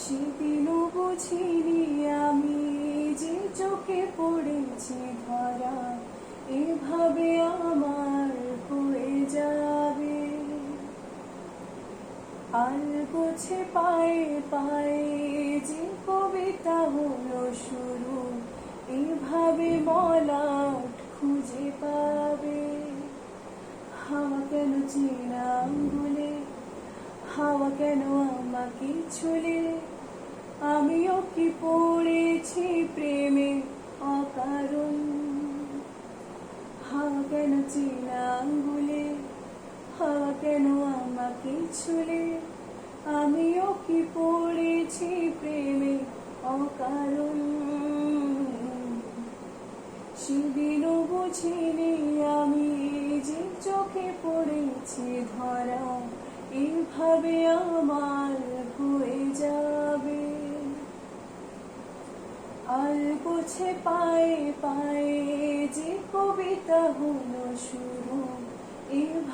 সেদিনও বুঝিনি আমি যে চোখে পড়েছি ধরা এভাবে আমার হয়ে যাবে। আর গোছে পায়ে পায়ে যে কবিতা হলো শুরু এভাবে মলাট খুঁজে পাবে। হাওয়া কেন চেনা আঙ্গুলে, হাওয়া কেন আমাকে ছুলে, আমিও কি পড়েছি প্রেমে অকারণ। হাওয়া কেন চেনা আঙ্গুলে, হাওয়া কেন আমাকে ছুলে, আমিও কি পড়েছি প্রেমে অকারণ। সেদিনও বুঝিনি আমি যে চোখে পড়েছি ধরা এভাবে আমার হয়ে যাবে। আর গোছে পায়ে পায়ে যে কবিতা হলো শুরু